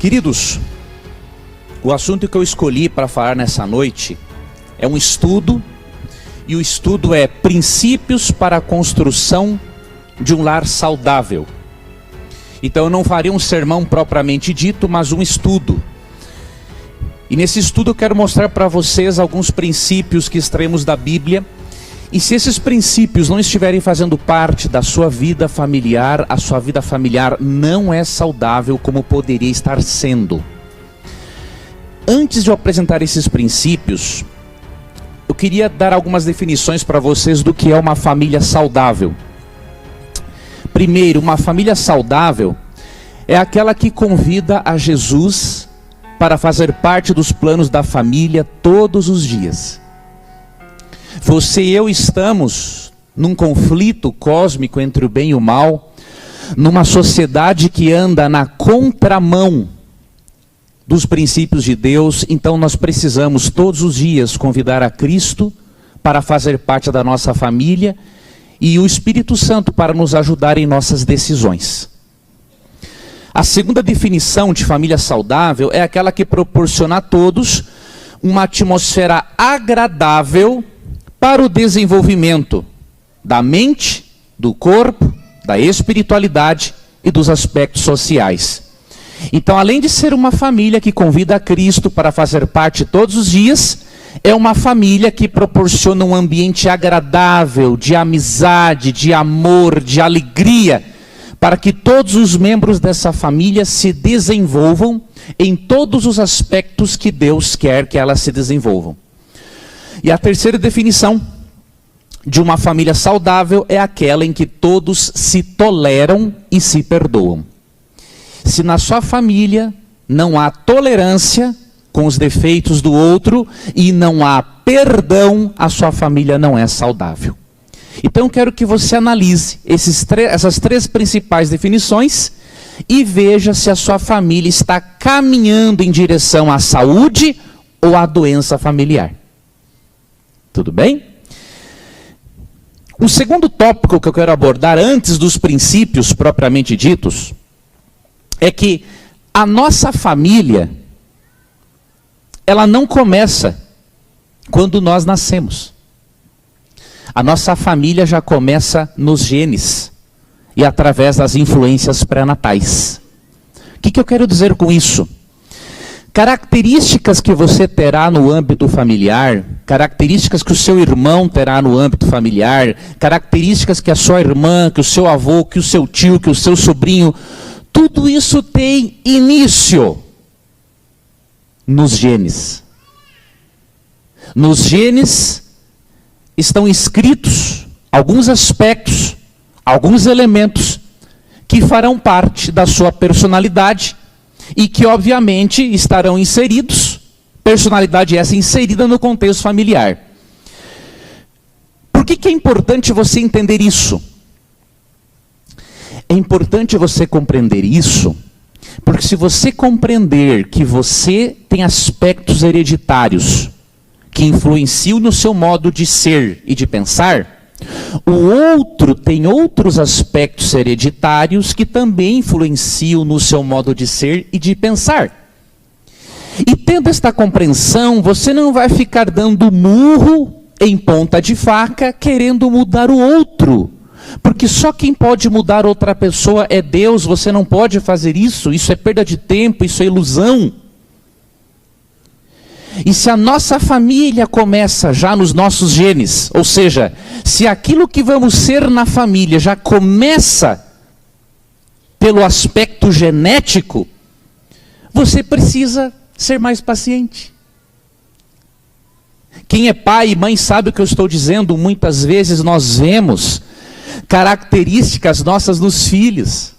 Queridos, o assunto que eu escolhi para falar nessa noite é um estudo, e o estudo é princípios para a construção de um lar saudável. Então eu não farei um sermão propriamente dito, mas um estudo. E nesse estudo eu quero mostrar para vocês alguns princípios que extraímos da Bíblia. E se esses princípios não estiverem fazendo parte da sua vida familiar, a sua vida familiar não é saudável como poderia estar sendo. Antes de eu apresentar esses princípios, eu queria dar algumas definições para vocês do que é uma família saudável. Primeiro, uma família saudável é aquela que convida a Jesus para fazer parte dos planos da família todos os dias. Você e eu estamos num conflito cósmico entre o bem e o mal, numa sociedade que anda na contramão dos princípios de Deus. Então nós precisamos todos os dias convidar a Cristo para fazer parte da nossa família e o Espírito Santo para nos ajudar em nossas decisões. A segunda definição de família saudável é aquela que proporciona a todos uma atmosfera agradável para o desenvolvimento da mente, do corpo, da espiritualidade e dos aspectos sociais. Então, além de ser uma família que convida a Cristo para fazer parte todos os dias, é uma família que proporciona um ambiente agradável, de amizade, de amor, de alegria, para que todos os membros dessa família se desenvolvam em todos os aspectos que Deus quer que elas se desenvolvam. E a terceira definição de uma família saudável é aquela em que todos se toleram e se perdoam. Se na sua família não há tolerância com os defeitos do outro e não há perdão, a sua família não é saudável. Então eu quero que você analise essas três principais definições e veja se a sua família está caminhando em direção à saúde ou à doença familiar. Tudo bem? O segundo tópico que eu quero abordar antes dos princípios propriamente ditos é que a nossa família, ela não começa quando nós nascemos. A nossa família já começa nos genes e através das influências pré-natais. O que eu quero dizer com isso? Características que você terá no âmbito familiar, características que o seu irmão terá no âmbito familiar, características que a sua irmã, que o seu avô, que o seu tio, que o seu sobrinho, tudo isso tem início nos genes. Nos genes estão escritos alguns aspectos, alguns elementos que farão parte da sua personalidade e que obviamente estarão inseridos, personalidade essa inserida no contexto familiar. Por que é importante você entender isso? É importante você compreender isso, porque se você compreender que você tem aspectos hereditários que influenciam no seu modo de ser e de pensar, o outro tem outros aspectos hereditários que também influenciam no seu modo de ser e de pensar. E tendo esta compreensão, você não vai ficar dando murro em ponta de faca querendo mudar o outro. Porque só quem pode mudar outra pessoa é Deus. Você não pode fazer isso, isso é perda de tempo, isso é ilusão. E se a nossa família começa já nos nossos genes, ou seja, se aquilo que vamos ser na família já começa pelo aspecto genético, você precisa ser mais paciente. Quem é pai e mãe sabe o que eu estou dizendo. Muitas vezes nós vemos características nossas nos filhos.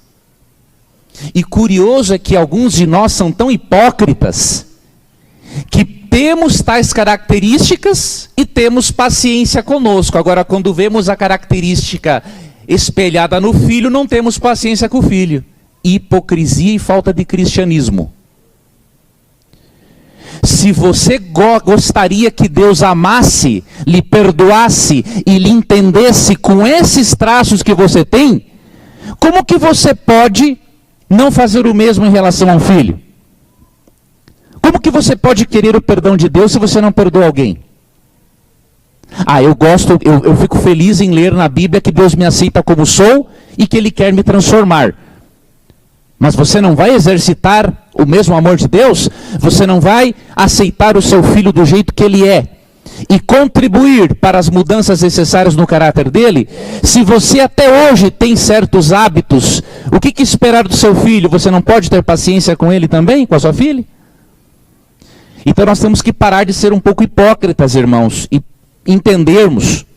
E curioso é que alguns de nós são tão hipócritas que temos tais características e temos paciência conosco. Agora, quando vemos a característica espelhada no filho, não temos paciência com o filho. Hipocrisia e falta de cristianismo. Se você gostaria que Deus amasse, lhe perdoasse e lhe entendesse com esses traços que você tem, como que você pode não fazer o mesmo em relação ao filho? Como que você pode querer o perdão de Deus se você não perdoa alguém? Eu fico feliz em ler na Bíblia que Deus me aceita como sou e que Ele quer me transformar. Mas você não vai exercitar o mesmo amor de Deus? Você não vai aceitar o seu filho do jeito que ele é e contribuir para as mudanças necessárias no caráter dele? Se você até hoje tem certos hábitos, o que esperar do seu filho? Você não pode ter paciência com ele também, com a sua filha? Então nós temos que parar de ser um pouco hipócritas, irmãos, e entendermos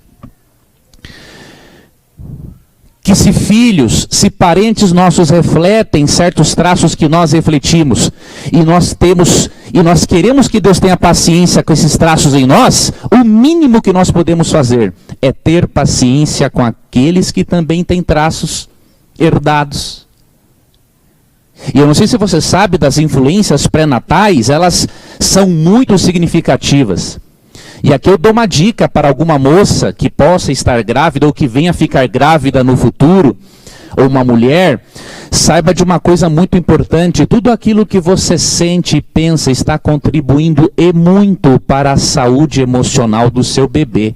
que se filhos, se parentes nossos refletem certos traços que nós refletimos, e nós queremos que Deus tenha paciência com esses traços em nós, o mínimo que nós podemos fazer é ter paciência com aqueles que também têm traços herdados. E eu não sei se você sabe das influências pré-natais, elas são muito significativas. E aqui eu dou uma dica para alguma moça que possa estar grávida ou que venha ficar grávida no futuro, ou uma mulher, saiba de uma coisa muito importante: tudo aquilo que você sente e pensa está contribuindo e muito para a saúde emocional do seu bebê.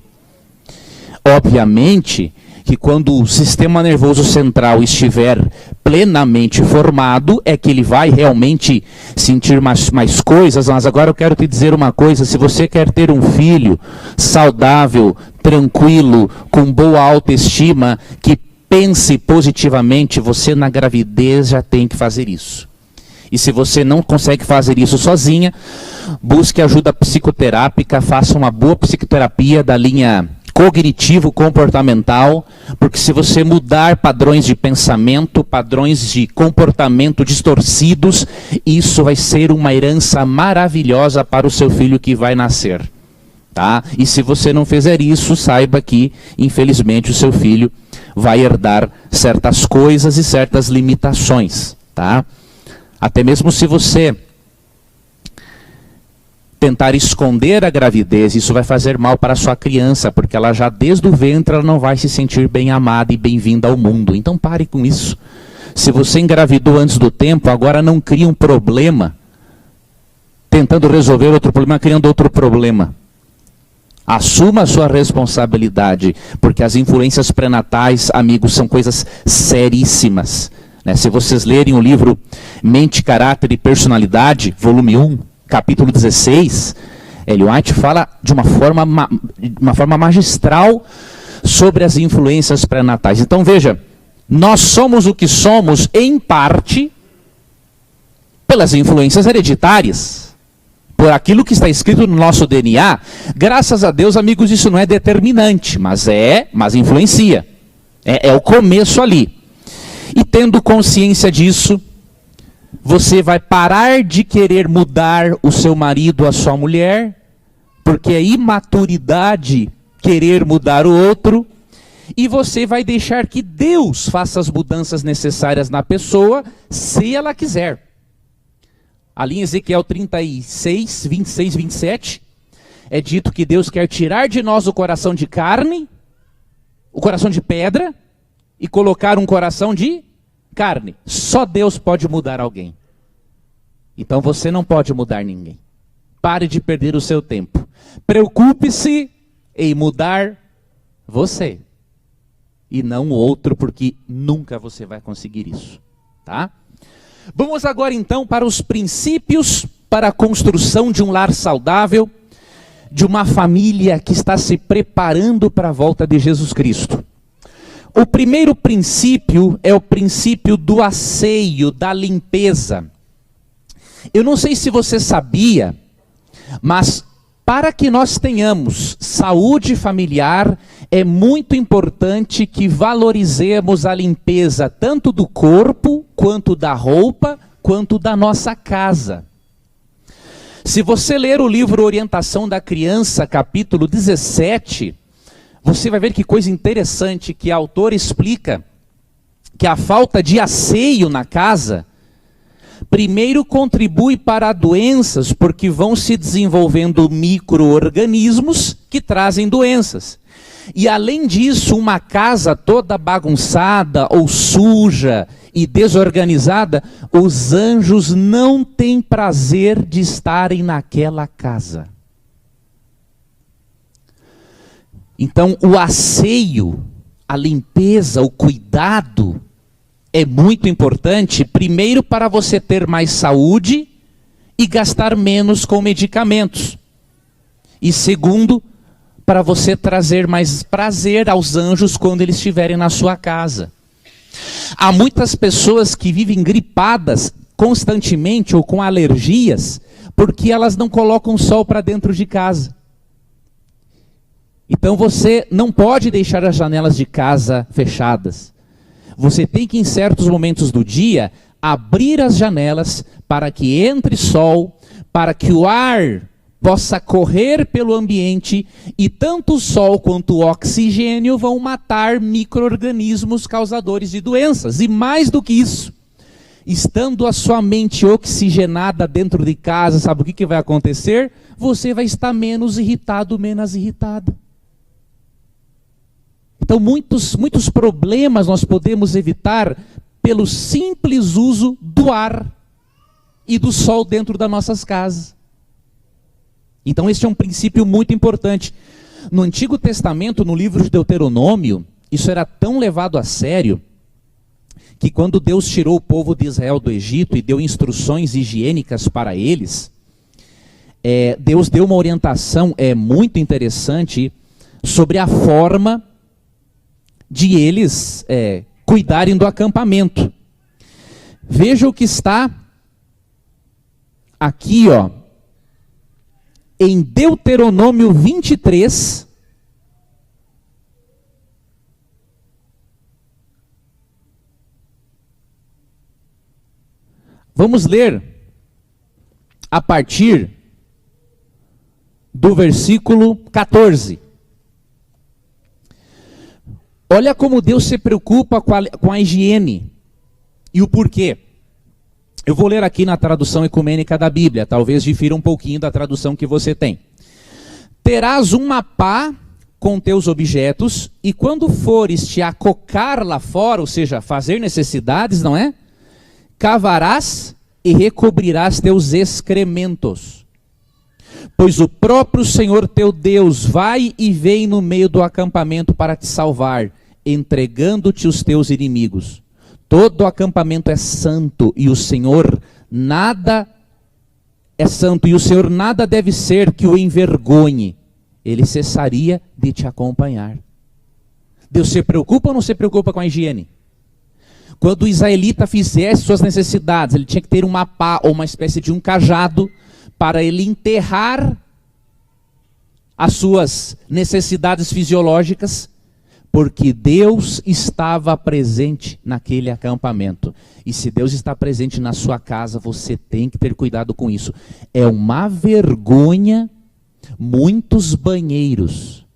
Obviamente que quando o sistema nervoso central estiver plenamente formado, é que ele vai realmente sentir mais coisas. Mas agora eu quero te dizer uma coisa: se você quer ter um filho saudável, tranquilo, com boa autoestima, que pense positivamente, você na gravidez já tem que fazer isso. E se você não consegue fazer isso sozinha, busque ajuda psicoterápica, faça uma boa psicoterapia da linha cognitivo-comportamental, porque se você mudar padrões de pensamento, padrões de comportamento distorcidos, isso vai ser uma herança maravilhosa para o seu filho que vai nascer. Tá? E se você não fizer isso, saiba que, infelizmente, o seu filho vai herdar certas coisas e certas limitações. Tá? Até mesmo se você tentar esconder a gravidez, isso vai fazer mal para a sua criança, porque ela já desde o ventre ela não vai se sentir bem amada e bem-vinda ao mundo. Então pare com isso. Se você engravidou antes do tempo, agora não cria um problema, tentando resolver outro problema, criando outro problema. Assuma a sua responsabilidade, porque as influências pré-natais, amigos, são coisas seríssimas. Né? Se vocês lerem o livro Mente, Caráter e Personalidade, volume 1, capítulo 16, Ellen White fala de uma forma magistral sobre as influências pré-natais. Então veja, nós somos o que somos em parte pelas influências hereditárias, por aquilo que está escrito no nosso DNA. Graças a Deus, amigos, isso não é determinante, mas influencia. É o começo ali. E tendo consciência disso, você vai parar de querer mudar o seu marido, a sua mulher, porque é imaturidade querer mudar o outro, e você vai deixar que Deus faça as mudanças necessárias na pessoa, se ela quiser. Ali em Ezequiel 36, 26, 27, é dito que Deus quer tirar de nós o coração de carne, o coração de pedra, e colocar um coração de carne. Só Deus pode mudar alguém. Então você não pode mudar ninguém. Pare de perder o seu tempo. Preocupe-se em mudar você. E não o outro, porque nunca você vai conseguir isso. Tá? Vamos agora então para os princípios para a construção de um lar saudável, de uma família que está se preparando para a volta de Jesus Cristo. O primeiro princípio é o princípio do asseio, da limpeza. Eu não sei se você sabia, mas para que nós tenhamos saúde familiar, é muito importante que valorizemos a limpeza tanto do corpo, quanto da roupa, quanto da nossa casa. Se você ler o livro Orientação da Criança, capítulo 17, você vai ver que coisa interessante, que a autora explica que a falta de asseio na casa, primeiro contribui para doenças, porque vão se desenvolvendo micro-organismos que trazem doenças. E além disso, uma casa toda bagunçada ou suja e desorganizada, os anjos não têm prazer de estarem naquela casa. Então, o asseio, a limpeza, o cuidado é muito importante, primeiro para você ter mais saúde e gastar menos com medicamentos. E segundo, para você trazer mais prazer aos anjos quando eles estiverem na sua casa. Há muitas pessoas que vivem gripadas constantemente ou com alergias, porque elas não colocam sol para dentro de casa. Então você não pode deixar as janelas de casa fechadas. Você tem que, em certos momentos do dia, abrir as janelas para que entre sol, para que o ar possa correr pelo ambiente e tanto o sol quanto o oxigênio vão matar micro-organismos causadores de doenças. E mais do que isso, estando a sua mente oxigenada dentro de casa, sabe o que vai acontecer? Você vai estar menos irritado, menos irritada. Então muitos problemas nós podemos evitar pelo simples uso do ar e do sol dentro das nossas casas. Então este é um princípio muito importante. No Antigo Testamento, no livro de Deuteronômio, isso era tão levado a sério, que quando Deus tirou o povo de Israel do Egito e deu instruções higiênicas para eles, Deus deu uma orientação muito interessante sobre a forma de eles cuidarem do acampamento. Veja o que está aqui, em Deuteronômio 23, vamos ler a partir do versículo 14. Olha como Deus se preocupa com a higiene e o porquê. Eu vou ler aqui na tradução ecumênica da Bíblia, talvez difira um pouquinho da tradução que você tem. Terás uma pá com teus objetos, e quando fores te acocar lá fora, ou seja, fazer necessidades, não é? Cavarás e recobrirás teus excrementos. Pois o próprio Senhor teu Deus vai e vem no meio do acampamento para te salvar, entregando-te os teus inimigos. Todo acampamento é santo e o Senhor nada é santo, e o Senhor nada deve ser que o envergonhe. Ele cessaria de te acompanhar. Deus se preocupa ou não se preocupa com a higiene? Quando o israelita fizesse suas necessidades, ele tinha que ter uma pá ou uma espécie de um cajado para ele enterrar as suas necessidades fisiológicas, porque Deus estava presente naquele acampamento. E se Deus está presente na sua casa, você tem que ter cuidado com isso. É uma vergonha muitos banheiros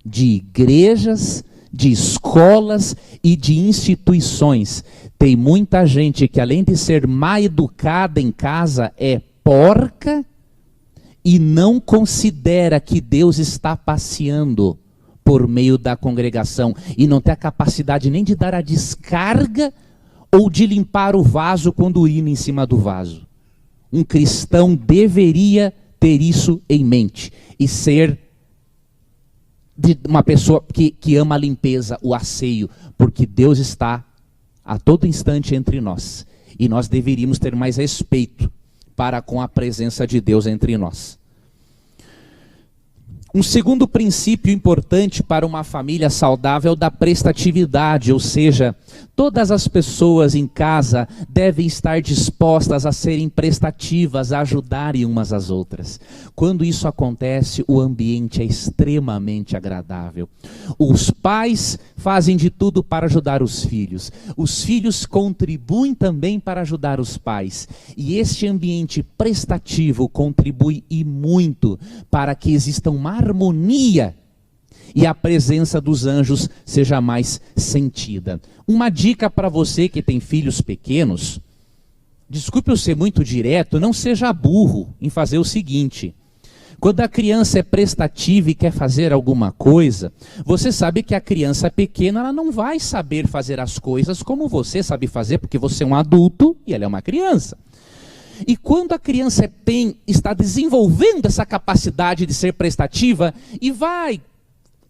de igrejas, de escolas e de instituições. Tem muita gente que, além de ser mal educada em casa, é porca e não considera que Deus está passeando por meio da congregação e não tem a capacidade nem de dar a descarga ou de limpar o vaso quando urina em cima do vaso. Um cristão deveria ter isso em mente e ser de uma pessoa que ama a limpeza, o asseio, porque Deus está a todo instante entre nós e nós deveríamos ter mais respeito para com a presença de Deus entre nós. Um segundo princípio importante para uma família saudável é o da prestatividade, ou seja, todas as pessoas em casa devem estar dispostas a serem prestativas, a ajudarem umas às outras. Quando isso acontece, o ambiente é extremamente agradável. Os pais fazem de tudo para ajudar os filhos contribuem também para ajudar os pais. E este ambiente prestativo contribui e muito para que exista uma harmonia e a presença dos anjos seja mais sentida. Uma dica para você que tem filhos pequenos, desculpe eu ser muito direto, não seja burro em fazer o seguinte: Quando a criança é prestativa e quer fazer alguma coisa, você sabe que a criança pequena ela não vai saber fazer as coisas como você sabe fazer, porque você é um adulto e ela é uma criança. E quando a criança está desenvolvendo essa capacidade de ser prestativa e vai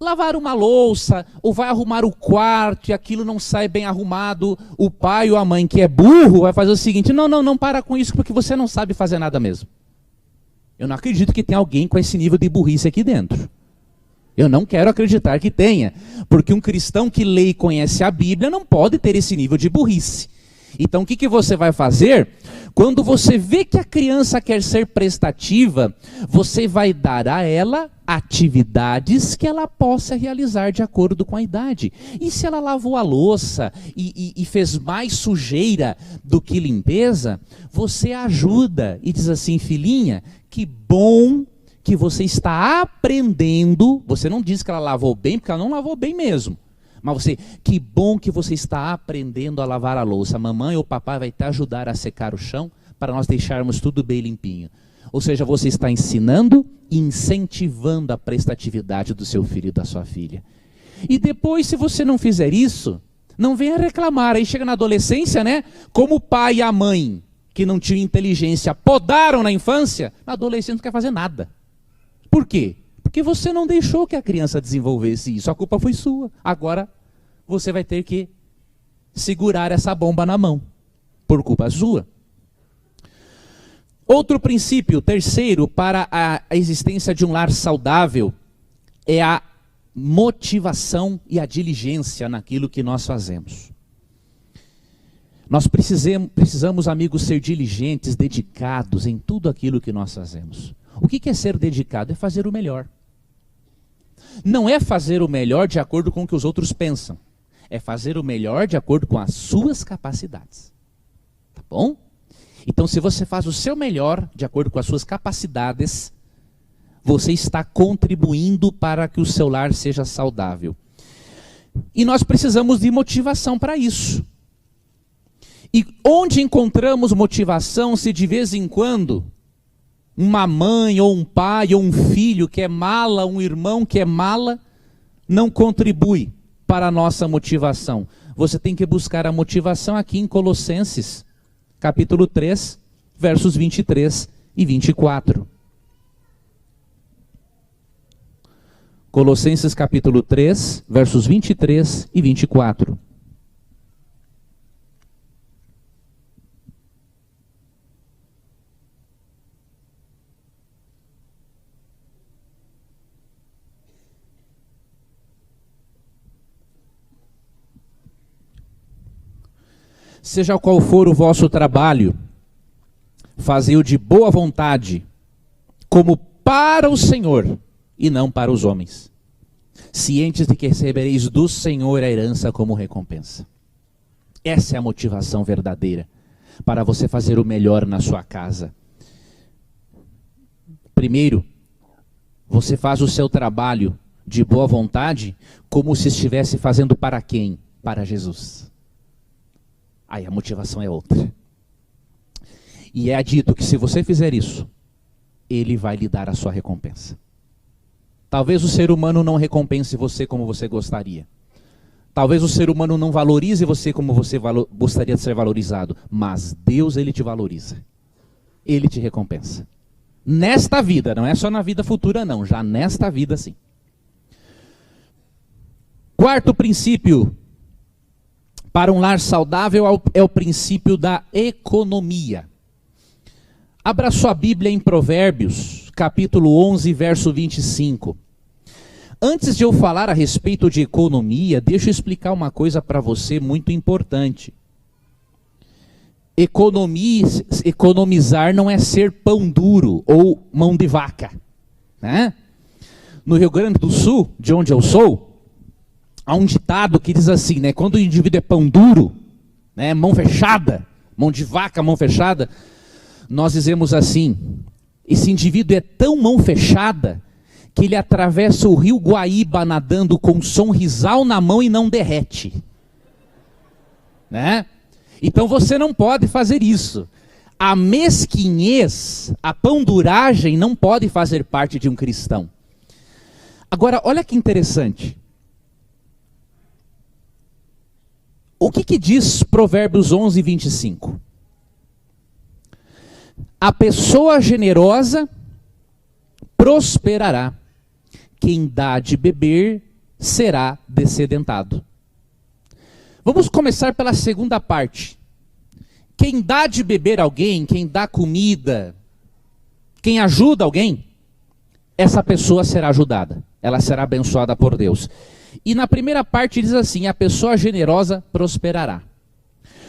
lavar uma louça, ou vai arrumar o quarto e aquilo não sai bem arrumado, o pai ou a mãe que é burro vai fazer o seguinte: não, para com isso porque você não sabe fazer nada mesmo. Eu não acredito que tenha alguém com esse nível de burrice aqui dentro. Eu não quero acreditar que tenha, porque um cristão que lê e conhece a Bíblia não pode ter esse nível de burrice. Então o que você vai fazer? Quando você vê que a criança quer ser prestativa, você vai dar a ela atividades que ela possa realizar de acordo com a idade. E se ela lavou a louça e fez mais sujeira do que limpeza, você ajuda e diz assim: filhinha, que bom que você está aprendendo. Você não diz que ela lavou bem, porque ela não lavou bem mesmo. Mas que bom que você está aprendendo a lavar a louça. A mamãe ou o papai vai te ajudar a secar o chão para nós deixarmos tudo bem limpinho. Ou seja, você está ensinando e incentivando a prestatividade do seu filho e da sua filha. E depois, se você não fizer isso, não venha reclamar. Aí chega na adolescência, né? Como o pai e a mãe, que não tinham inteligência, podaram na infância, na adolescência não quer fazer nada. Por quê? Porque você não deixou que a criança desenvolvesse isso. A culpa foi sua. Agora você vai ter que segurar essa bomba na mão. Por culpa sua. Outro princípio, terceiro, para a existência de um lar saudável, é a motivação e a diligência naquilo que nós fazemos. Nós precisamos, amigos, ser diligentes, dedicados em tudo aquilo que nós fazemos. O que é ser dedicado? É fazer o melhor. Não é fazer o melhor de acordo com o que os outros pensam. É fazer o melhor de acordo com as suas capacidades. Tá bom? Então, se você faz o seu melhor de acordo com as suas capacidades, você está contribuindo para que o seu lar seja saudável. E nós precisamos de motivação para isso. E onde encontramos motivação se de vez em quando uma mãe ou um pai ou um filho que é mala, um irmão que é mala, não contribui para a nossa motivação? Você tem que buscar a motivação aqui em Colossenses, capítulo 3, versos 23 e 24. Colossenses capítulo 3, versos 23 e 24. Seja qual for o vosso trabalho, fazei-o de boa vontade, como para o Senhor e não para os homens, cientes de que recebereis do Senhor a herança como recompensa. Essa é a motivação verdadeira para você fazer o melhor na sua casa. Primeiro, você faz o seu trabalho de boa vontade como se estivesse fazendo para quem? Para Jesus. Aí a motivação é outra. E é dito que se você fizer isso, Ele vai lhe dar a sua recompensa. Talvez o ser humano não recompense você como você gostaria. Talvez o ser humano não valorize você como você gostaria de ser valorizado. Mas Deus, Ele te valoriza. Ele te recompensa. Nesta vida, não é só na vida futura não, já nesta vida sim. Quarto princípio para um lar saudável é o princípio da economia. Abra sua Bíblia em Provérbios, capítulo 11, verso 25. Antes de eu falar a respeito de economia, deixa eu explicar uma coisa para você muito importante. Economizar não é ser pão duro ou mão de vaca, né? No Rio Grande do Sul, de onde eu sou, há um ditado que diz assim, né? Quando o indivíduo é pão duro, né, mão fechada, mão de vaca, mão fechada, nós dizemos assim: esse indivíduo é tão mão fechada que ele atravessa o rio Guaíba nadando com um sonrisal na mão e não derrete, né? Então você não pode fazer isso. a mesquinhez, a panduragem não pode fazer parte de um cristão. Agora, olha que interessante. O que diz Provérbios 11, 25? A pessoa generosa prosperará. Quem dá de beber será dessedentado. Vamos começar pela segunda parte. Quem dá de beber a alguém, quem dá comida, quem ajuda alguém, essa pessoa será ajudada. Ela será abençoada por Deus. E na primeira parte diz assim, a pessoa generosa prosperará.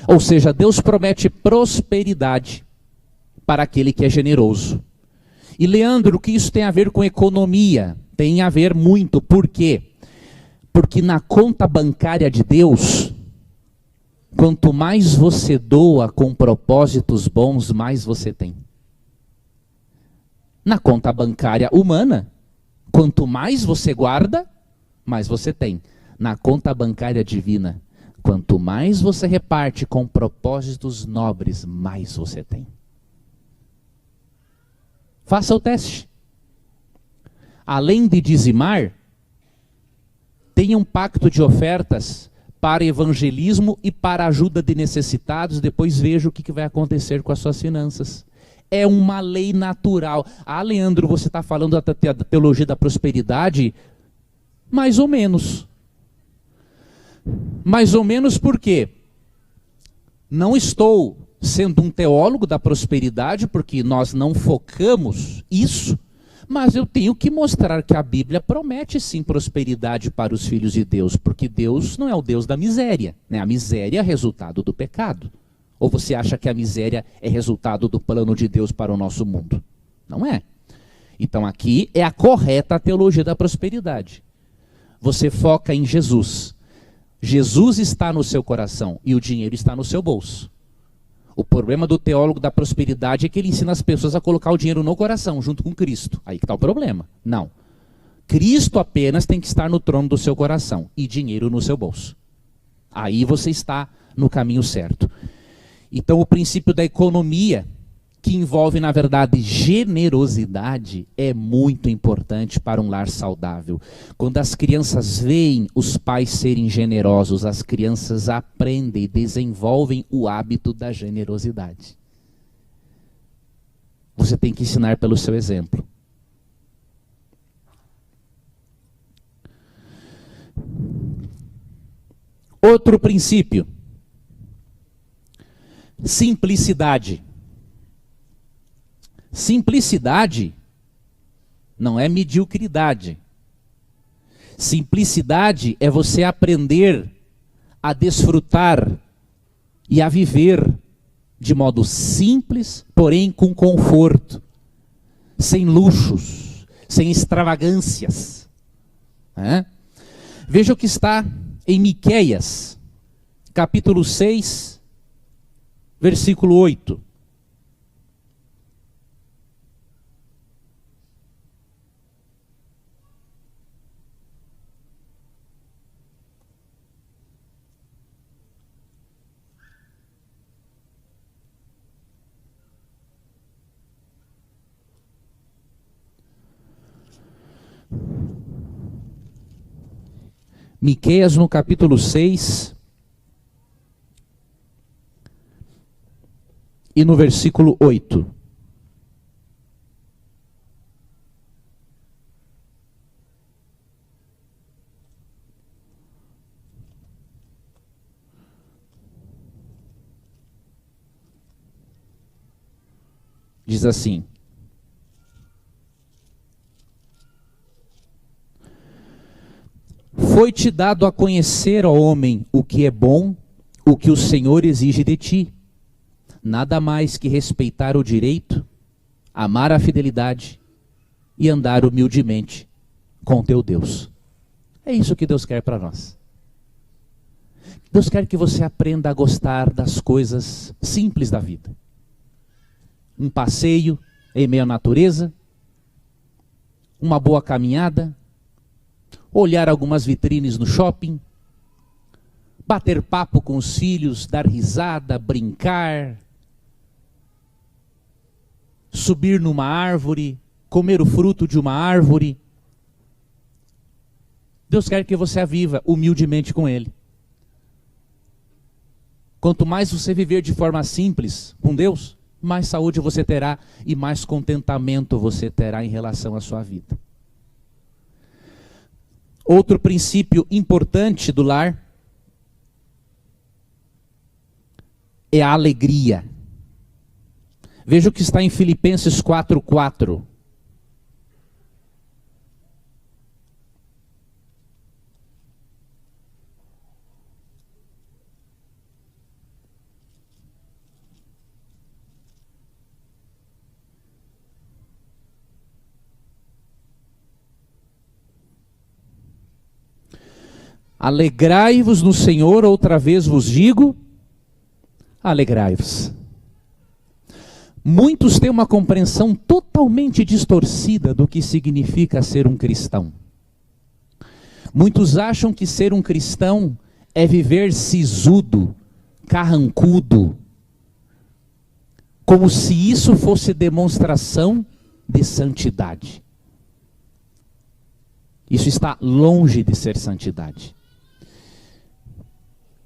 Ou seja, Deus promete prosperidade para aquele que é generoso. E Leandro, o que isso tem a ver com economia? Tem a ver muito. Por quê? Porque na conta bancária de Deus, quanto mais você doa com propósitos bons, mais você tem. Na conta bancária humana, quanto mais você guarda, mais você tem. Na conta bancária divina, quanto mais você reparte com propósitos nobres, mais você tem. Faça o teste. Além de dizimar, tenha um pacto de ofertas para evangelismo e para ajuda de necessitados. Depois veja o que vai acontecer com as suas finanças. É uma lei natural. Ah, Leandro, você está falando da teologia da prosperidade? Mais ou menos. Mais ou menos por quê? Não estou sendo um teólogo da prosperidade, porque nós não focamos isso, mas eu tenho que mostrar que a Bíblia promete sim prosperidade para os filhos de Deus, porque Deus não é o Deus da miséria, né? A miséria é resultado do pecado. Ou você acha que a miséria é resultado do plano de Deus para o nosso mundo? Não é. Então aqui é a correta teologia da prosperidade. Você foca em Jesus. Jesus está no seu coração e o dinheiro está no seu bolso. O problema do teólogo da prosperidade é que ele ensina as pessoas a colocar o dinheiro no coração, junto com Cristo. Aí que está o problema. Não. Cristo apenas tem que estar no trono do seu coração e dinheiro no seu bolso. Aí você está no caminho certo. Então o princípio da economia, que envolve na verdade generosidade, é muito importante para um lar saudável. Quando as crianças veem os pais serem generosos, as crianças aprendem e desenvolvem o hábito da generosidade. Você tem que ensinar pelo seu exemplo. Outro princípio. Simplicidade. Simplicidade não é mediocridade. Simplicidade é você aprender a desfrutar e a viver de modo simples, porém com conforto, sem luxos, sem extravagâncias. Veja o que está em Miqueias, capítulo 6, versículo 8. Miqueias no capítulo 6 e no versículo 8. Diz assim: foi-te dado a conhecer, ó homem, o que é bom, o que o Senhor exige de ti. Nada mais que respeitar o direito, amar a fidelidade e andar humildemente com teu Deus. É isso que Deus quer para nós. Deus quer que você aprenda a gostar das coisas simples da vida. Um passeio em meio à natureza, uma boa caminhada, olhar algumas vitrines no shopping, bater papo com os filhos, dar risada, brincar, subir numa árvore, comer o fruto de uma árvore. Deus quer que você a viva humildemente com Ele. Quanto mais você viver de forma simples com Deus, mais saúde você terá e mais contentamento você terá em relação à sua vida. Outro princípio importante do lar é a alegria. Veja o que está em Filipenses 4:4. Alegrai-vos no Senhor, outra vez vos digo, alegrai-vos. Muitos têm uma compreensão totalmente distorcida do que significa ser um cristão. Muitos acham que ser um cristão é viver sisudo, carrancudo, como se isso fosse demonstração de santidade. Isso está longe de ser santidade.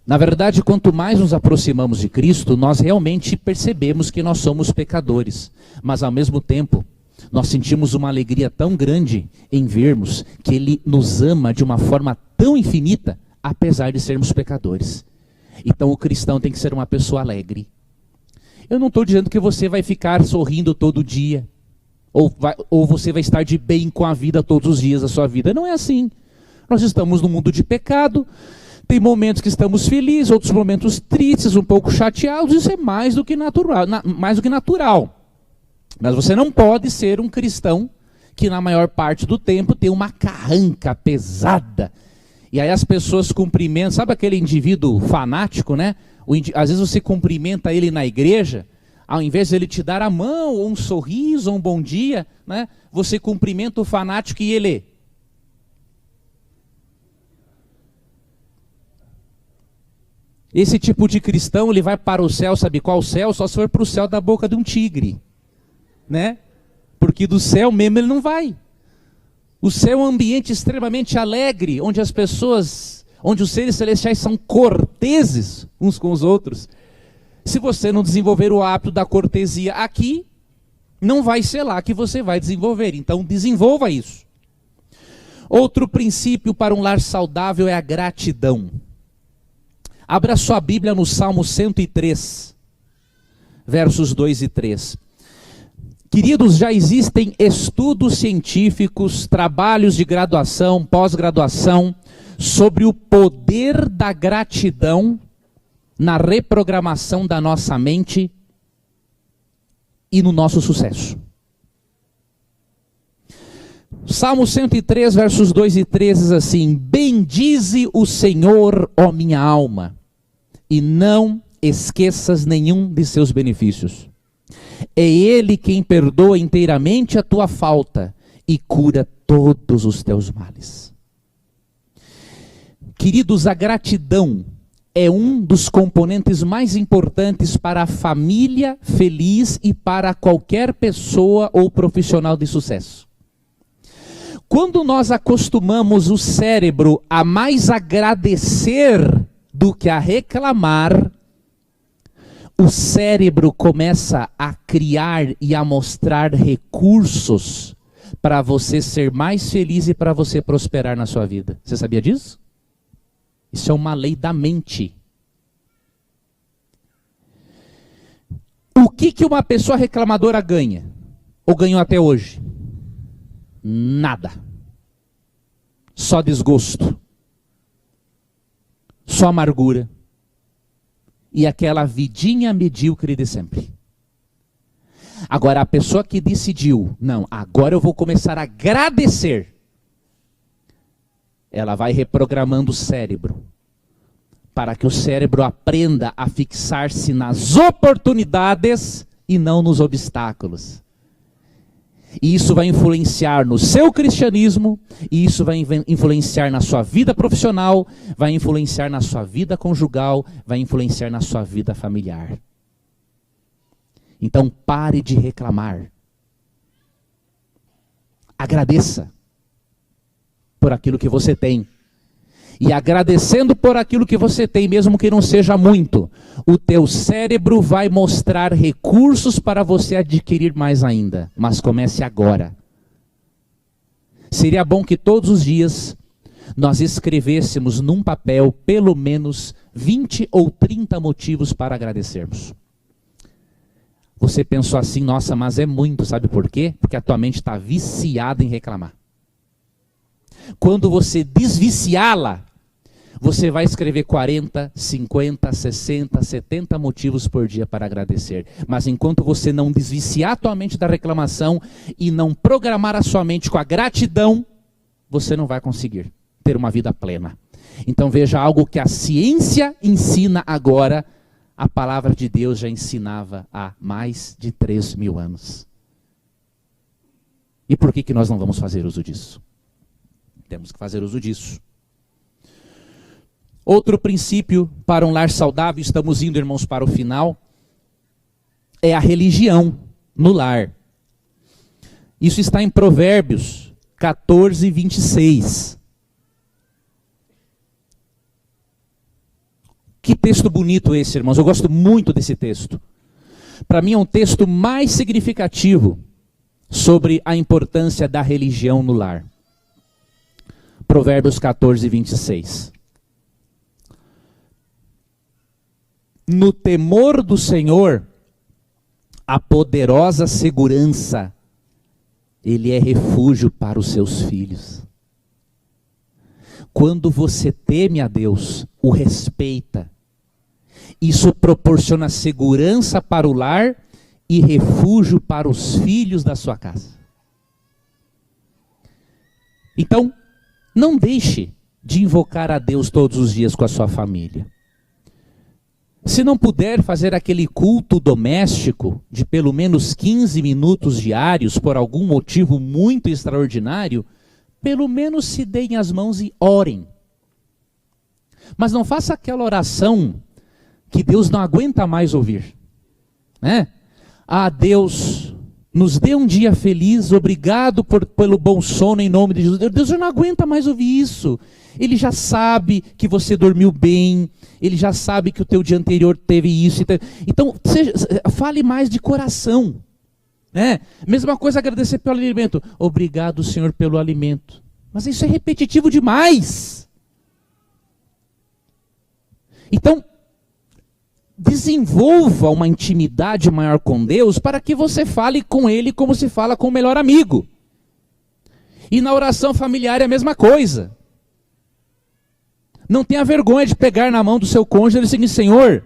Na verdade, quanto mais nos aproximamos de Cristo, nós realmente percebemos que nós somos pecadores. Mas ao mesmo tempo, nós sentimos uma alegria tão grande em vermos que Ele nos ama de uma forma tão infinita, apesar de sermos pecadores. Então o cristão tem que ser uma pessoa alegre. Eu não estou dizendo que você vai ficar sorrindo todo dia, ou você vai estar de bem com a vida todos os dias da sua vida. Não é assim. Nós estamos num mundo de pecado. Tem momentos que estamos felizes, outros momentos tristes, um pouco chateados. Isso é mais do que natural. Mas você não pode ser um cristão que na maior parte do tempo tem uma carranca pesada. E aí as pessoas cumprimentam, sabe aquele indivíduo fanático, né? Às vezes você cumprimenta ele na igreja, ao invés de ele te dar a mão, ou um sorriso, ou um bom dia, né? Você cumprimenta o fanático e ele... Esse tipo de cristão, ele vai para o céu, sabe qual céu? Só se for para o céu da boca de um tigre, né? Porque do céu mesmo ele não vai. O céu é um ambiente extremamente alegre, onde as pessoas, onde os seres celestiais são corteses uns com os outros. Se você não desenvolver o hábito da cortesia aqui, não vai ser lá que você vai desenvolver. Então desenvolva isso. Outro princípio para um lar saudável é a gratidão. Abra sua Bíblia no Salmo 103, versos 2 e 3. Queridos, já existem estudos científicos, trabalhos de graduação, pós-graduação, sobre o poder da gratidão na reprogramação da nossa mente e no nosso sucesso. Salmo 103, versos 2 e 3 diz assim: bendize o Senhor, ó minha alma, e não esqueças nenhum de seus benefícios. É Ele quem perdoa inteiramente a tua falta e cura todos os teus males. Queridos, a gratidão é um dos componentes mais importantes para a família feliz e para qualquer pessoa ou profissional de sucesso. Quando nós acostumamos o cérebro a mais agradecer do que a reclamar, o cérebro começa a criar e a mostrar recursos para você ser mais feliz e para você prosperar na sua vida. Você sabia disso? Isso é uma lei da mente. O que uma pessoa reclamadora ganha? Ou ganhou até hoje? Nada. Só desgosto. Só amargura. E aquela vidinha medíocre de sempre. Agora, a pessoa que decidiu, não, agora eu vou começar a agradecer, ela vai reprogramando o cérebro, para que o cérebro aprenda a fixar-se nas oportunidades e não nos obstáculos. E isso vai influenciar no seu cristianismo, e isso vai influenciar na sua vida profissional, vai influenciar na sua vida conjugal, vai influenciar na sua vida familiar. Então pare de reclamar, Agradeça por aquilo que você tem. E agradecendo por aquilo que você tem, mesmo que não seja muito, o teu cérebro vai mostrar recursos para você adquirir mais ainda. Mas comece agora. Seria bom que todos os dias nós escrevêssemos num papel pelo menos 20 ou 30 motivos para agradecermos. Você pensou assim, nossa, mas é muito, sabe por quê? Porque a tua mente está viciada em reclamar. Quando você desviciá-la, você vai escrever 40, 50, 60, 70 motivos por dia para agradecer. Mas enquanto você não desviciar a tua mente da reclamação e não programar a sua mente com a gratidão, você não vai conseguir ter uma vida plena. Então veja algo que a ciência ensina agora, a palavra de Deus já ensinava há mais de 3.000 anos. E por que nós não vamos fazer uso disso? Temos que fazer uso disso. Outro princípio para um lar saudável, estamos indo, irmãos, para o final, é a religião no lar. Isso está em Provérbios 14, 26. Que texto bonito esse, irmãos. Eu gosto muito desse texto. Para mim é um texto mais significativo sobre a importância da religião no lar. Provérbios 14, 26. No temor do Senhor, a poderosa segurança, ele é refúgio para os seus filhos. Quando você teme a Deus, o respeita, isso proporciona segurança para o lar e refúgio para os filhos da sua casa. Então, não deixe de invocar a Deus todos os dias com a sua família. Se não puder fazer aquele culto doméstico de pelo menos 15 minutos diários, por algum motivo muito extraordinário, pelo menos se deem as mãos e orem. Mas não faça aquela oração que Deus não aguenta mais ouvir. Né? Ah, Deus, nos dê um dia feliz, obrigado pelo bom sono em nome de Jesus. Deus já não aguenta mais ouvir isso. Ele já sabe que você dormiu bem, ele já sabe que o teu dia anterior teve isso. Então, fale mais de coração. Né? Mesma coisa agradecer pelo alimento. Obrigado, Senhor, pelo alimento. Mas isso é repetitivo demais. Então, desenvolva uma intimidade maior com Deus para que você fale com Ele como se fala com o melhor amigo. E na oração familiar é a mesma coisa. Não tenha vergonha de pegar na mão do seu cônjuge e dizer assim, Senhor,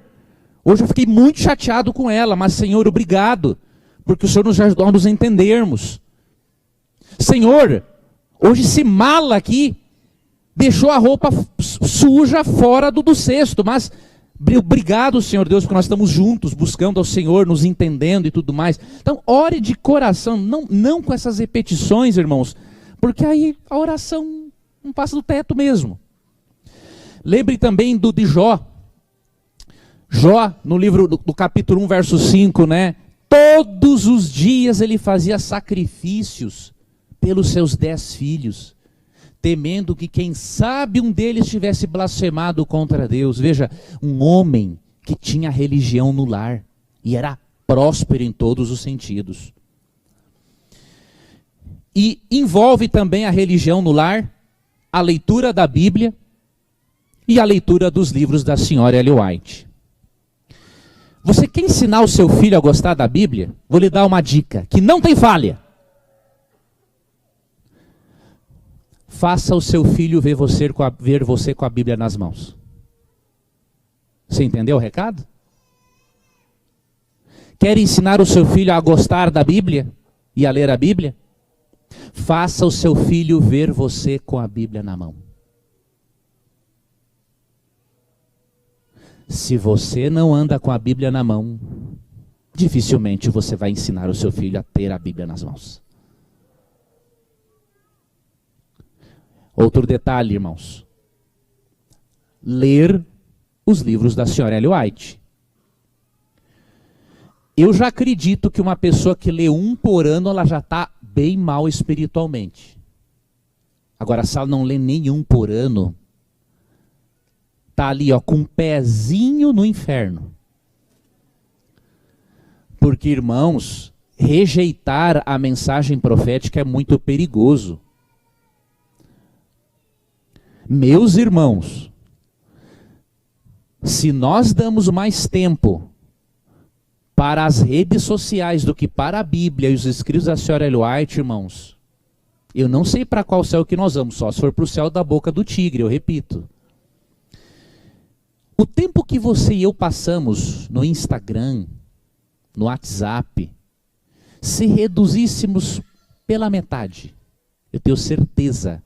hoje eu fiquei muito chateado com ela, mas Senhor, obrigado, porque o Senhor nos ajudou a nos entendermos. Senhor, hoje esse mala aqui deixou a roupa suja fora do cesto, mas obrigado, Senhor Deus, porque nós estamos juntos, buscando ao Senhor, nos entendendo e tudo mais. Então, ore de coração, não com essas repetições, irmãos, porque aí a oração não passa do teto mesmo. Lembre também de Jó. Jó, no livro do capítulo 1, verso 5, né? Todos os dias ele fazia sacrifícios pelos seus 10 filhos, temendo que quem sabe um deles tivesse blasfemado contra Deus. Veja, um homem que tinha religião no lar e era próspero em todos os sentidos. E envolve também a religião no lar, a leitura da Bíblia e a leitura dos livros da senhora Ellen White. Você quer ensinar o seu filho a gostar da Bíblia? Vou lhe dar uma dica, que não tem falha. Faça o seu filho ver você com a Bíblia nas mãos. Você entendeu o recado? Quer ensinar o seu filho a gostar da Bíblia e a ler a Bíblia? Faça o seu filho ver você com a Bíblia na mão. Se você não anda com a Bíblia na mão, dificilmente você vai ensinar o seu filho a ter a Bíblia nas mãos. Outro detalhe, irmãos. Ler os livros da senhora Ellen White. Eu já acredito que uma pessoa que lê um por ano, ela já está bem mal espiritualmente. Agora, se ela não lê nenhum por ano, está ali, ó, com um pezinho no inferno. Porque, irmãos, rejeitar a mensagem profética é muito perigoso. Meus irmãos, se nós damos mais tempo para as redes sociais do que para a Bíblia e os escritos da senhora Ellen White, irmãos, eu não sei para qual céu que nós vamos, só se for para o céu da boca do tigre, eu repito. O tempo que você e eu passamos no Instagram, no WhatsApp, se reduzíssemos pela metade, eu tenho certeza,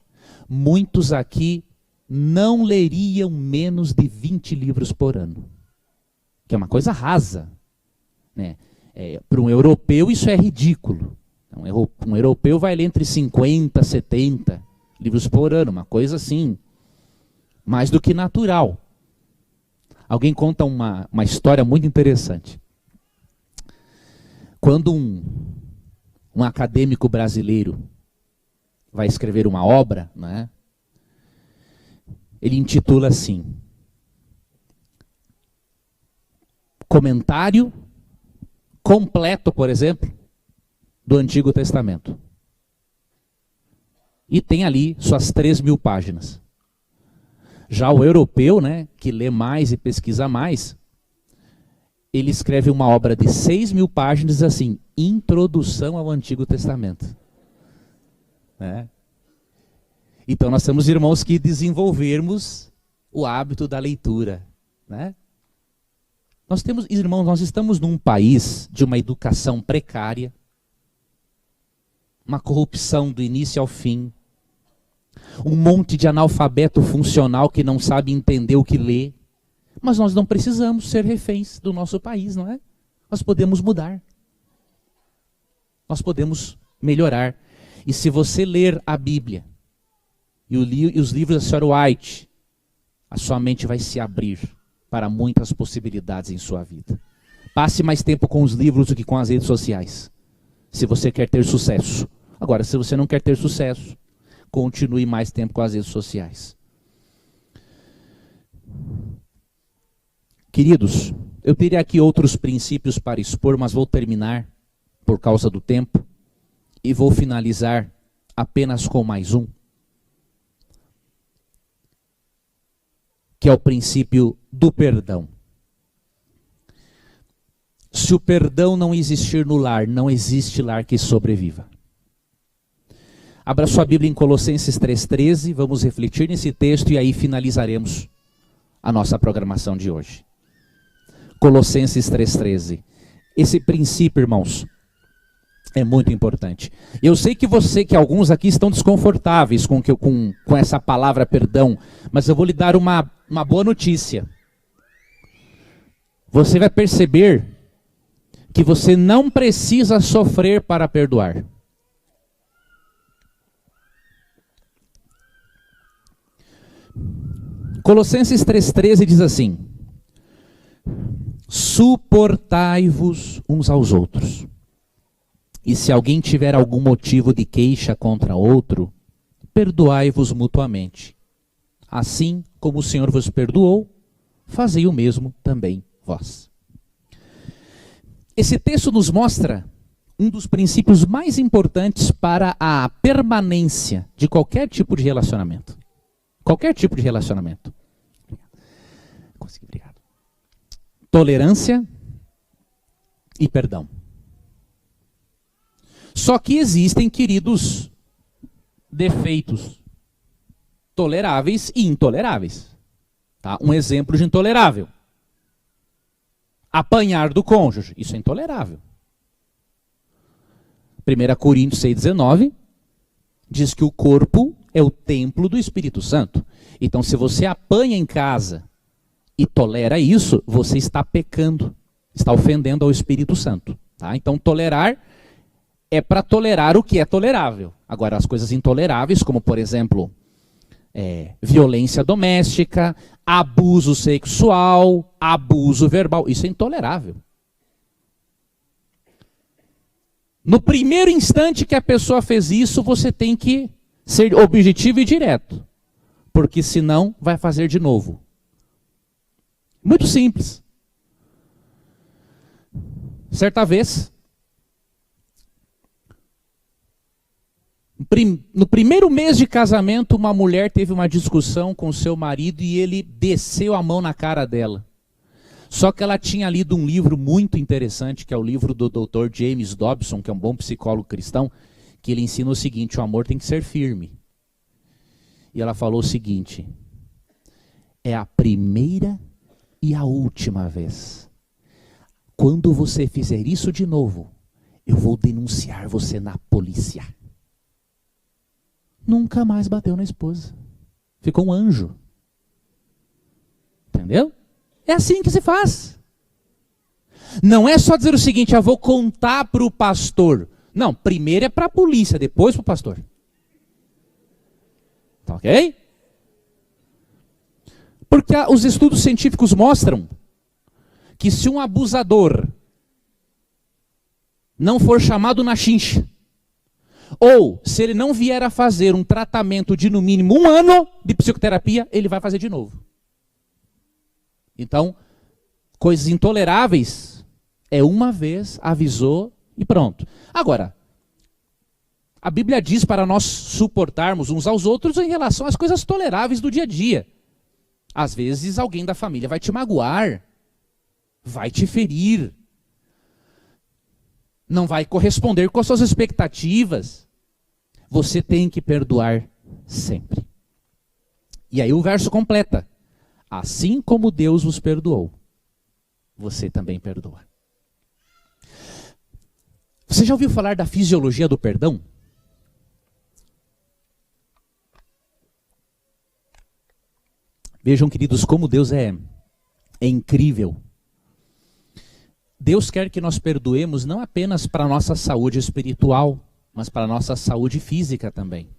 muitos aqui não leriam menos de 20 livros por ano. Que é uma coisa rasa, né? Para um europeu isso é ridículo. Um europeu vai ler entre 50 e 70 livros por ano, uma coisa assim, mais do que natural. Alguém conta uma história muito interessante. Quando um acadêmico brasileiro vai escrever uma obra, né, ele intitula assim: Comentário completo, por exemplo, do Antigo Testamento. E tem ali suas 3.000 páginas. Já o europeu, né, que lê mais e pesquisa mais, ele escreve uma obra de 6.000 páginas assim, Introdução ao Antigo Testamento. Né? Então nós temos, irmãos, que desenvolvermos o hábito da leitura. Né? Nós temos, irmãos, nós estamos num país de uma educação precária, uma corrupção do início ao fim, um monte de analfabeto funcional que não sabe entender o que lê. Mas nós não precisamos ser reféns do nosso país, não é? Nós podemos mudar. Nós podemos melhorar. E se você ler a Bíblia e os livros da senhora White, a sua mente vai se abrir para muitas possibilidades em sua vida. Passe mais tempo com os livros do que com as redes sociais, se você quer ter sucesso. Agora, se você não quer ter sucesso, continue mais tempo com as redes sociais. Queridos, eu teria aqui outros princípios para expor, mas vou terminar por causa do tempo e vou finalizar apenas com mais um, que é o princípio do perdão. Se o perdão não existir no lar, não existe lar que sobreviva. Abra sua Bíblia em Colossenses 3,13, vamos refletir nesse texto e aí finalizaremos a nossa programação de hoje. Colossenses 3,13. Esse princípio, irmãos, é muito importante. Eu sei que alguns aqui estão desconfortáveis com essa palavra perdão, mas eu vou lhe dar uma boa notícia. Você vai perceber que você não precisa sofrer para perdoar. Colossenses 3,13 diz assim: suportai-vos uns aos outros. E se alguém tiver algum motivo de queixa contra outro, perdoai-vos mutuamente. Assim como o Senhor vos perdoou, fazei o mesmo também vós. Esse texto nos mostra um dos princípios mais importantes para a permanência de qualquer tipo de relacionamento. Qualquer tipo de relacionamento. Consegui, obrigado. Tolerância e perdão. Só que existem, queridos, defeitos toleráveis e intoleráveis. Tá? Um exemplo de intolerável: apanhar do cônjuge. Isso é intolerável. 1 Coríntios 6,19 diz que o corpo é o templo do Espírito Santo. Então, se você apanha em casa e tolera isso, você está pecando, está ofendendo ao Espírito Santo. Tá? Então, tolerar é para tolerar o que é tolerável. Agora, as coisas intoleráveis, como, por exemplo, violência doméstica, abuso sexual, abuso verbal, isso é intolerável. No primeiro instante que a pessoa fez isso, você tem que ser objetivo e direto. Porque senão vai fazer de novo. Muito simples. Certa vez, no primeiro mês de casamento, uma mulher teve uma discussão com seu marido e ele desceu a mão na cara dela. Só que ela tinha lido um livro muito interessante, que é o livro do Dr. James Dobson, que é um bom psicólogo cristão, que ele ensina o seguinte: o amor tem que ser firme. E ela falou o seguinte: é a primeira e a última vez. Quando você fizer isso de novo, eu vou denunciar você na polícia. Nunca mais bateu na esposa. Ficou um anjo. Entendeu? É assim que se faz. Não é só dizer o seguinte: eu vou contar para o pastor. Não, primeiro é para a polícia, depois para o pastor. Tá ok? Porque os estudos científicos mostram que se um abusador não for chamado na chincha, ou se ele não vier a fazer um tratamento de no mínimo 1 ano de psicoterapia, ele vai fazer de novo. Então, coisas intoleráveis é uma vez, avisou e pronto. Agora, a Bíblia diz para nós suportarmos uns aos outros em relação às coisas toleráveis do dia a dia. Às vezes alguém da família vai te magoar, vai te ferir, não vai corresponder com as suas expectativas. Você tem que perdoar sempre. E aí o verso completa: assim como Deus vos perdoou, você também perdoa. Você já ouviu falar da fisiologia do perdão? Vejam, queridos, como Deus é incrível. Deus quer que nós perdoemos não apenas para a nossa saúde espiritual, mas para a nossa saúde física também.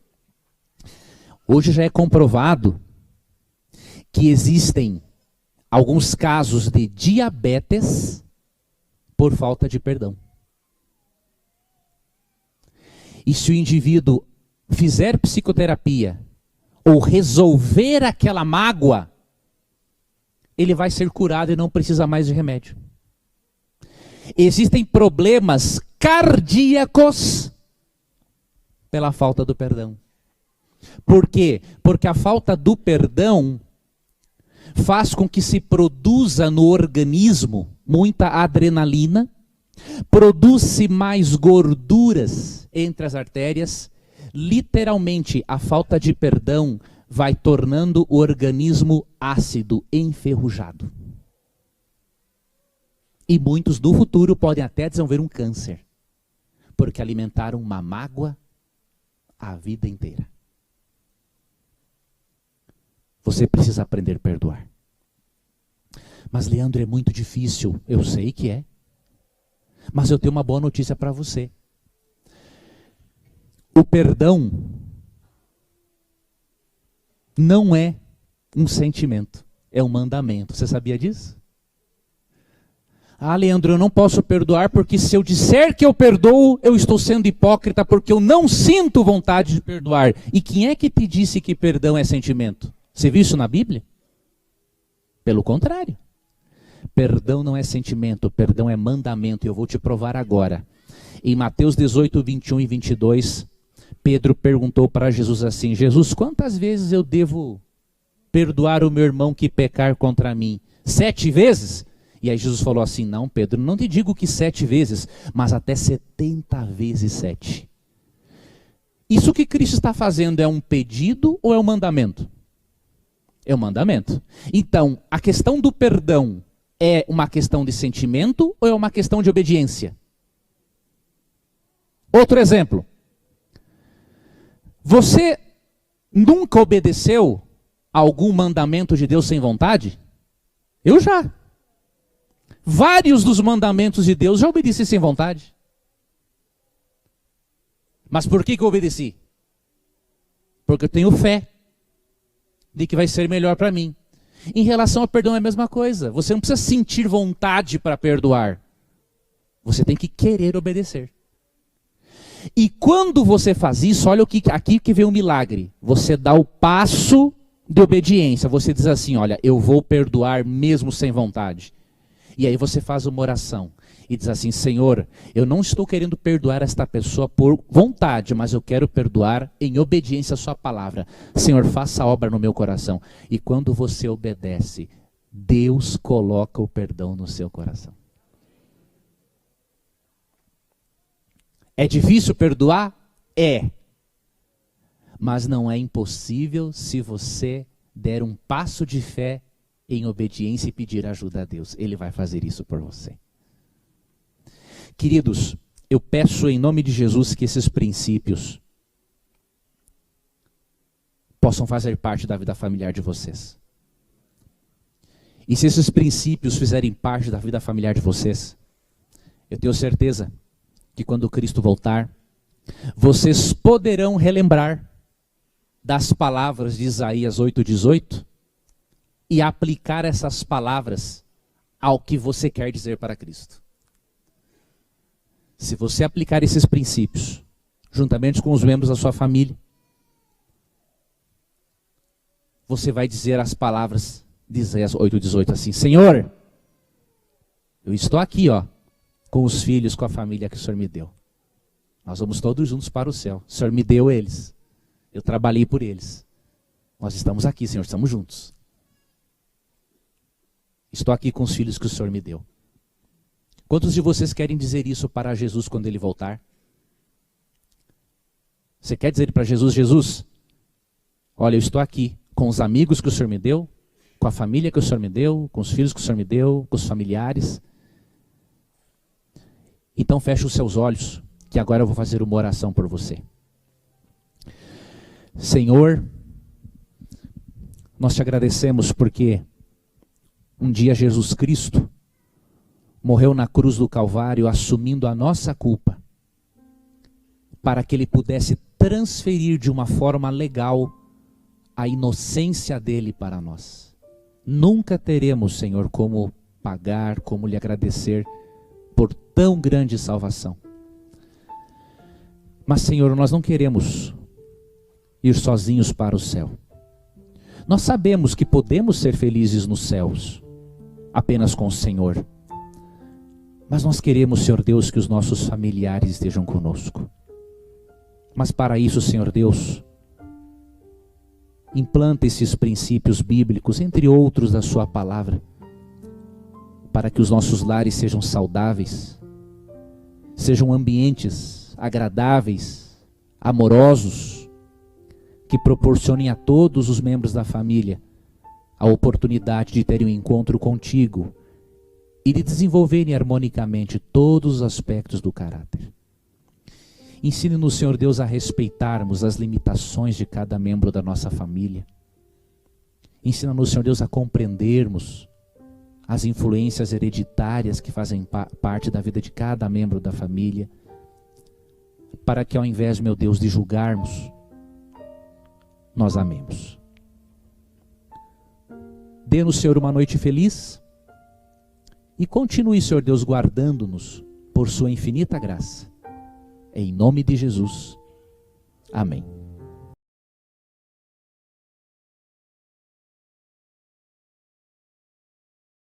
Hoje já é comprovado que existem alguns casos de diabetes por falta de perdão. E se o indivíduo fizer psicoterapia ou resolver aquela mágoa, ele vai ser curado e não precisa mais de remédio. Existem problemas cardíacos pela falta do perdão. Por quê? Porque a falta do perdão faz com que se produza no organismo muita adrenalina, produz-se mais gorduras entre as artérias. Literalmente, a falta de perdão vai tornando o organismo ácido, enferrujado. E muitos do futuro podem até desenvolver um câncer, porque alimentaram uma mágoa a vida inteira. Você precisa aprender a perdoar. Mas, Leandro, é muito difícil. Eu sei que é. Mas eu tenho uma boa notícia para você. O perdão não é um sentimento, é um mandamento. Você sabia disso? Ah, Leandro, eu não posso perdoar porque se eu disser que eu perdoo, eu estou sendo hipócrita porque eu não sinto vontade de perdoar. E quem é que te disse que perdão é sentimento? Você viu isso na Bíblia? Pelo contrário. Perdão não é sentimento, perdão é mandamento. E eu vou te provar agora. Em Mateus 18, 21 e 22, Pedro perguntou para Jesus assim: Jesus, quantas vezes eu devo perdoar o meu irmão que pecar contra mim? 7 vezes? E aí Jesus falou assim: não, Pedro, não te digo que 7 vezes, mas até 70 vezes 7. Isso que Cristo está fazendo é um pedido ou é um mandamento? É um mandamento. Então, a questão do perdão é uma questão de sentimento ou é uma questão de obediência? Outro exemplo. Você nunca obedeceu a algum mandamento de Deus sem vontade? Eu já. Vários dos mandamentos de Deus já obedeci sem vontade. Mas por que eu obedeci? Porque eu tenho fé de que vai ser melhor para mim. Em relação ao perdão é a mesma coisa. Você não precisa sentir vontade para perdoar. Você tem que querer obedecer. E quando você faz isso, olha aqui que vem o milagre. Você dá o passo de obediência. Você diz assim, olha, eu vou perdoar mesmo sem vontade. E aí você faz uma oração e diz assim, Senhor, eu não estou querendo perdoar esta pessoa por vontade, mas eu quero perdoar em obediência à sua palavra. Senhor, faça a obra no meu coração. E quando você obedece, Deus coloca o perdão no seu coração. É difícil perdoar? É. Mas não é impossível se você der um passo de fé em obediência e pedir ajuda a Deus. Ele vai fazer isso por você. Queridos, eu peço em nome de Jesus que esses princípios possam fazer parte da vida familiar de vocês. E se esses princípios fizerem parte da vida familiar de vocês, eu tenho certeza que quando Cristo voltar, vocês poderão relembrar das palavras de Isaías 8:18 e aplicar essas palavras ao que você quer dizer para Cristo. Se você aplicar esses princípios, juntamente com os membros da sua família, você vai dizer as palavras de Isaías 8:18 assim, Senhor, eu estou aqui, com os filhos, com a família que o Senhor me deu. Nós vamos todos juntos para o céu. O Senhor me deu eles. Eu trabalhei por eles. Nós estamos aqui, Senhor, estamos juntos. Estou aqui com os filhos que o Senhor me deu. Quantos de vocês querem dizer isso para Jesus quando Ele voltar? Você quer dizer para Jesus, Jesus, olha, eu estou aqui com os amigos que o Senhor me deu, com a família que o Senhor me deu, com os filhos que o Senhor me deu, com os familiares. Então feche os seus olhos, que agora eu vou fazer uma oração por você. Senhor, nós te agradecemos porque um dia Jesus Cristo morreu na cruz do Calvário assumindo a nossa culpa, para que Ele pudesse transferir de uma forma legal a inocência dele para nós. Nunca teremos, Senhor, como pagar, como lhe agradecer por tão grande salvação. Mas, Senhor, nós não queremos ir sozinhos para o céu. Nós sabemos que podemos ser felizes nos céus, apenas com o Senhor. Mas nós queremos, Senhor Deus, que os nossos familiares estejam conosco. Mas para isso, Senhor Deus, implanta esses princípios bíblicos, entre outros da sua palavra, para que os nossos lares sejam saudáveis, sejam ambientes agradáveis, amorosos, que proporcionem a todos os membros da família a oportunidade de terem um encontro contigo e de desenvolverem harmonicamente todos os aspectos do caráter. Ensine-nos, Senhor Deus, a respeitarmos as limitações de cada membro da nossa família. Ensina-nos, Senhor Deus, a compreendermos as influências hereditárias que fazem parte da vida de cada membro da família, para que ao invés, meu Deus, de julgarmos, nós amemos. Dê-nos, Senhor, uma noite feliz e continue, Senhor Deus, guardando-nos por sua infinita graça. Em nome de Jesus. Amém.